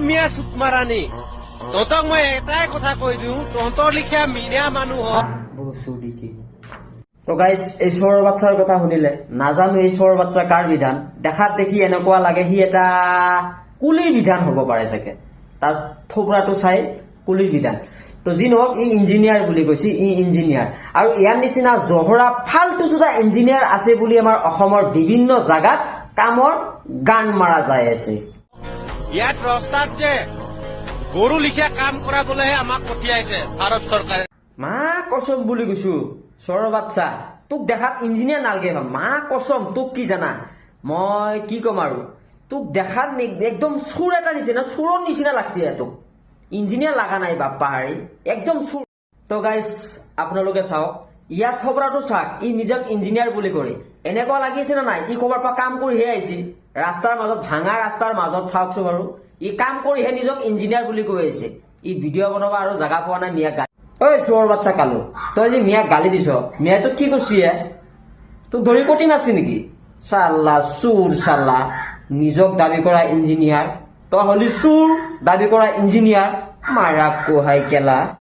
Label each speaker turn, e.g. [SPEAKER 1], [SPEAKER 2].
[SPEAKER 1] মিয়া সুতমাৰাণী তহঁতক মই এটাই কথা কৈ দিওঁ তহঁতৰ লিখীয়া মিনা মানুহ
[SPEAKER 2] তো গাইজ এই চোৰৰ বাচ্চাৰ কথা শুনিলে নাজানো এই চোৰৰ বাচ্চা কাৰ বিধান দেখাত দেখি এনেকুৱা লাগে সি এটা কুলিৰ বিধান হ'ব পাৰে চাগে তাৰ থোপৰাটো চাই কুলিৰ বিধান তো যি নহওক ই ইঞ্জিনিয়াৰ বুলি কৈছে ই ইঞ্জিনিয়াৰ আৰু ইয়াৰ নিচিনা জহৰা ফাল্টু চোদা ইঞ্জিনিয়াৰ আছে বুলি আমাৰ অসমৰ বিভিন্ন জাগাত কামৰ গান মাৰা যায় আছে
[SPEAKER 1] ইয়াত ৰাস্তাত যে গৰু লিখীয়া কাম কৰাবলৈহে আমাক পঠিয়াইছে ভাৰত চৰকাৰে
[SPEAKER 2] মা কসম বুলি কৈছো চোৰৰ বাচ্চা তোক দেখাত ইঞ্জিনিয়াৰ নালাগে মা কসম তোক কি জানা মই কি কম আৰু তোক দেখাত একদম চোৰ এটা নিচিনা চোৰৰ নিচিনা লাগছে তোক ইঞ্জিনিয়াৰ লাগা নাই বাপ্পা হাৰি একদম চোৰ তো গাইজ আপোনালোকে চাওক ইয়াত খবৰটো চাওক ই নিজক ইঞ্জিনিয়াৰ বুলি কৰে এনেকুৱা লাগিছে না নাই ই খবৰ পৰা কাম কৰিহে আহিছে ৰাস্তাৰ মাজত ভাঙা ৰাস্তাৰ মাজত চাওকচোন বাৰু ই কাম কৰিহে নিজক ইঞ্জিনিয়াৰ বুলি কৈ আছে ই ভিডিঅ' বনাব আৰু জাগা পোৱা নাই মিয়া গালি ঐ চোৰৰ বাচ্চা কালো তই যে মিয়াক গালি দিছ মিয়াই তোক কি কৰিছি তোক ধৰি কঠিন আছে নেকি চাল্লা চোৰ চাল্লা নিজক দাবী কৰা ইঞ্জিনিয়াৰ তই হলি চোৰ দাবী কৰা ইঞ্জিনিয়াৰ মাৰা কোহাই কেলা